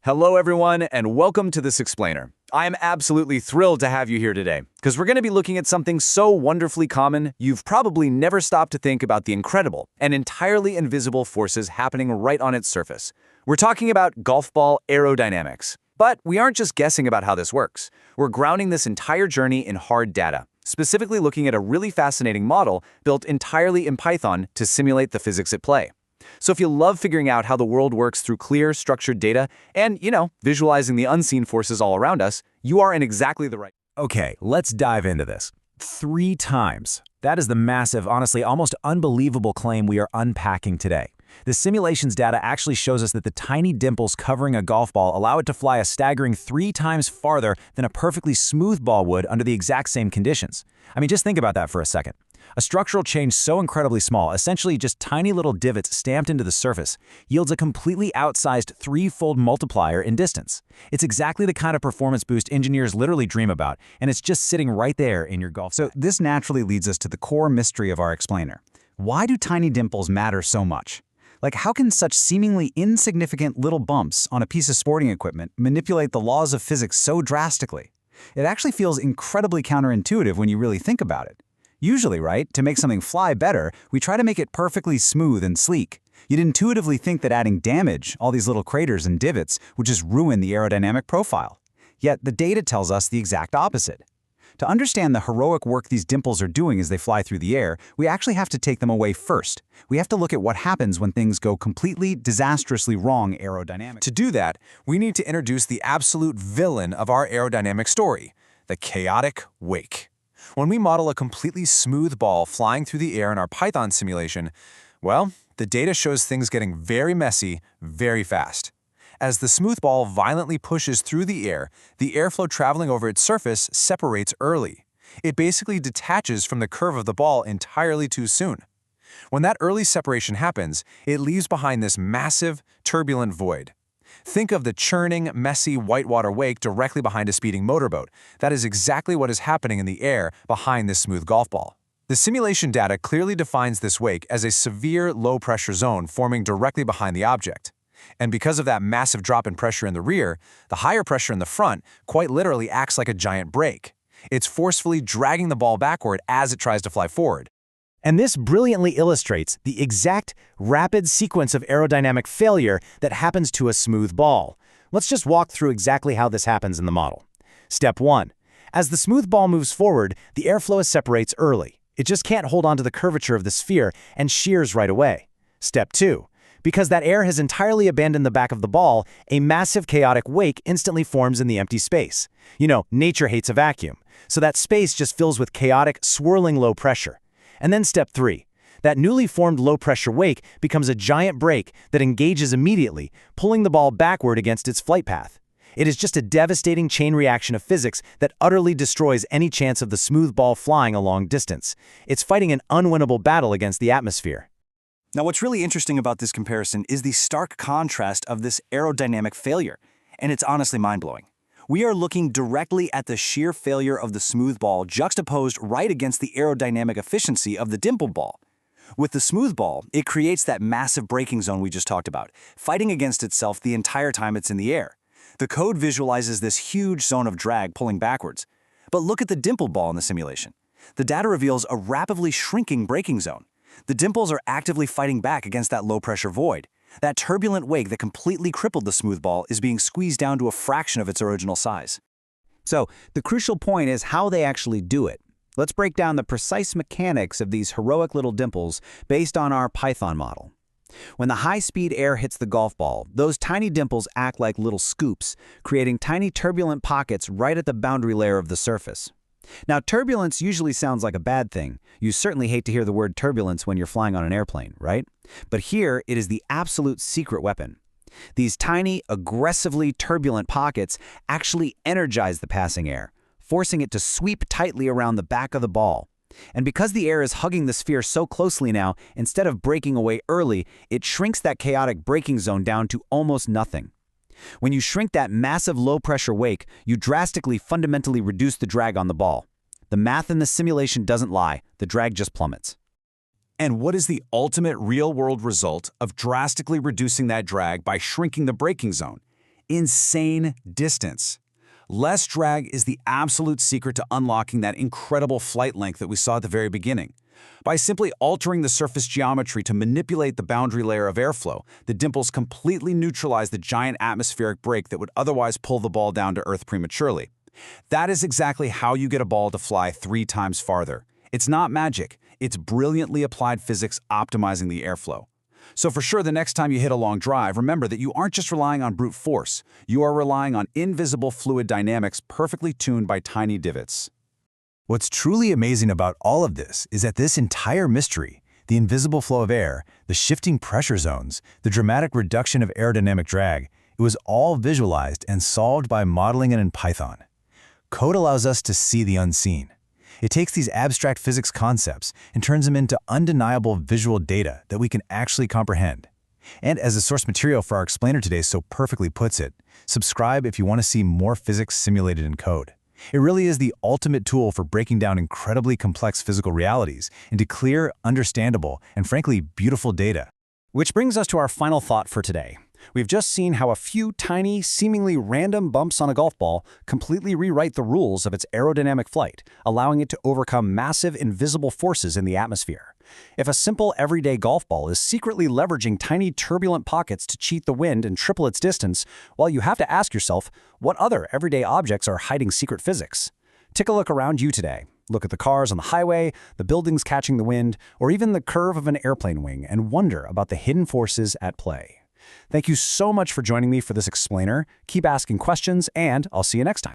Hello everyone, and welcome to This Explainer. I am absolutely thrilled to have you here today, because we're going to be looking at something so wonderfully common, you've probably never stopped to think about the incredible and entirely invisible forces happening right on its surface. We're talking about golf ball aerodynamics. But we aren't just guessing about how this works. We're grounding this entire journey in hard data, specifically looking at a really fascinating model built entirely in Python to simulate the physics at play. So if you love figuring out how the world works through clear, structured data and, visualizing the unseen forces all around us, you are in exactly the right. Okay, let's dive into this. 3 times. That is the massive, honestly, almost unbelievable claim we are unpacking today. The simulations data actually shows us that the tiny dimples covering a golf ball allow it to fly a staggering 3 times farther than a perfectly smooth ball would under the exact same conditions. I mean, just think about that for a second. A structural change so incredibly small, essentially just tiny little divots stamped into the surface, yields a completely outsized 3-fold multiplier in distance. It's exactly the kind of performance boost engineers literally dream about, and it's just sitting right there in your golf bag. So this naturally leads us to the core mystery of our explainer. Why do tiny dimples matter so much? Like, how can such seemingly insignificant little bumps on a piece of sporting equipment manipulate the laws of physics so drastically? It actually feels incredibly counterintuitive when you really think about it. Usually, right, to make something fly better, we try to make it perfectly smooth and sleek. You'd intuitively think that adding damage, all these little craters and divots, would just ruin the aerodynamic profile. Yet the data tells us the exact opposite. To understand the heroic work these dimples are doing as they fly through the air, we actually have to take them away first. We have to look at what happens when things go completely, disastrously wrong aerodynamically. To do that, we need to introduce the absolute villain of our aerodynamic story, the chaotic wake. When we model a completely smooth ball flying through the air in our Python simulation, well, the data shows things getting very messy very fast. As the smooth ball violently pushes through the airflow traveling over its surface separates early. It basically detaches from the curve of the ball entirely too soon. When that early separation happens, it leaves behind this massive, turbulent void. Think of the churning, messy whitewater wake directly behind a speeding motorboat. That is exactly what is happening in the air behind this smooth golf ball. The simulation data clearly defines this wake as a severe low-pressure zone forming directly behind the object. And because of that massive drop in pressure in the rear, the higher pressure in the front quite literally acts like a giant brake. It's forcefully dragging the ball backward as it tries to fly forward. And this brilliantly illustrates the exact rapid sequence of aerodynamic failure that happens to a smooth ball. Let's just walk through exactly how this happens in the model. Step 1. As the smooth ball moves forward, the airflow separates early. It just can't hold on to the curvature of the sphere and shears right away. Step 2. Because that air has entirely abandoned the back of the ball, a massive chaotic wake instantly forms in the empty space. Nature hates a vacuum, so that space just fills with chaotic, swirling low pressure. And then step 3. That newly formed low-pressure wake becomes a giant brake that engages immediately, pulling the ball backward against its flight path. It is just a devastating chain reaction of physics that utterly destroys any chance of the smooth ball flying a long distance. It's fighting an unwinnable battle against the atmosphere. Now, what's really interesting about this comparison is the stark contrast of this aerodynamic failure, and it's honestly mind-blowing. We are looking directly at the sheer failure of the smooth ball juxtaposed right against the aerodynamic efficiency of the dimple ball. With the smooth ball, it creates that massive braking zone we just talked about, fighting against itself the entire time it's in the air. The code visualizes this huge zone of drag pulling backwards. But look at the dimple ball in the simulation. The data reveals a rapidly shrinking braking zone. The dimples are actively fighting back against that low-pressure void. That turbulent wake that completely crippled the smooth ball is being squeezed down to a fraction of its original size. So, the crucial point is how they actually do it. Let's break down the precise mechanics of these heroic little dimples based on our Python model. When the high-speed air hits the golf ball, those tiny dimples act like little scoops, creating tiny turbulent pockets right at the boundary layer of the surface. Now, turbulence usually sounds like a bad thing. You certainly hate to hear the word turbulence when you're flying on an airplane, right? But here, it is the absolute secret weapon. These tiny, aggressively turbulent pockets actually energize the passing air, forcing it to sweep tightly around the back of the ball. And because the air is hugging the sphere so closely now, instead of breaking away early, it shrinks that chaotic braking zone down to almost nothing. When you shrink that massive low-pressure wake, you drastically fundamentally reduce the drag on the ball. The math in the simulation doesn't lie, the drag just plummets. And what is the ultimate real-world result of drastically reducing that drag by shrinking the braking zone? insane distance. Less drag is the absolute secret to unlocking that incredible flight length that we saw at the very beginning. By simply altering the surface geometry to manipulate the boundary layer of airflow, the dimples completely neutralize the giant atmospheric brake that would otherwise pull the ball down to Earth prematurely. That is exactly how you get a ball to fly 3 times farther. It's not magic, it's brilliantly applied physics optimizing the airflow. So for sure, the next time you hit a long drive, remember that you aren't just relying on brute force, you are relying on invisible fluid dynamics perfectly tuned by tiny divots. What's truly amazing about all of this is that this entire mystery, the invisible flow of air, the shifting pressure zones, the dramatic reduction of aerodynamic drag, it was all visualized and solved by modeling it in Python. Code allows us to see the unseen. It takes these abstract physics concepts and turns them into undeniable visual data that we can actually comprehend. And as the source material for our explainer today so perfectly puts it, subscribe if you want to see more physics simulated in code. It really is the ultimate tool for breaking down incredibly complex physical realities into clear, understandable, and frankly, beautiful data. Which brings us to our final thought for today. We've just seen how a few tiny, seemingly random bumps on a golf ball completely rewrite the rules of its aerodynamic flight, allowing it to overcome massive invisible forces in the atmosphere. If a simple everyday golf ball is secretly leveraging tiny turbulent pockets to cheat the wind and triple its distance, well, you have to ask yourself, what other everyday objects are hiding secret physics? Take a look around you today. Look at the cars on the highway, the buildings catching the wind, or even the curve of an airplane wing and wonder about the hidden forces at play. Thank you so much for joining me for this explainer. Keep asking questions, and I'll see you next time.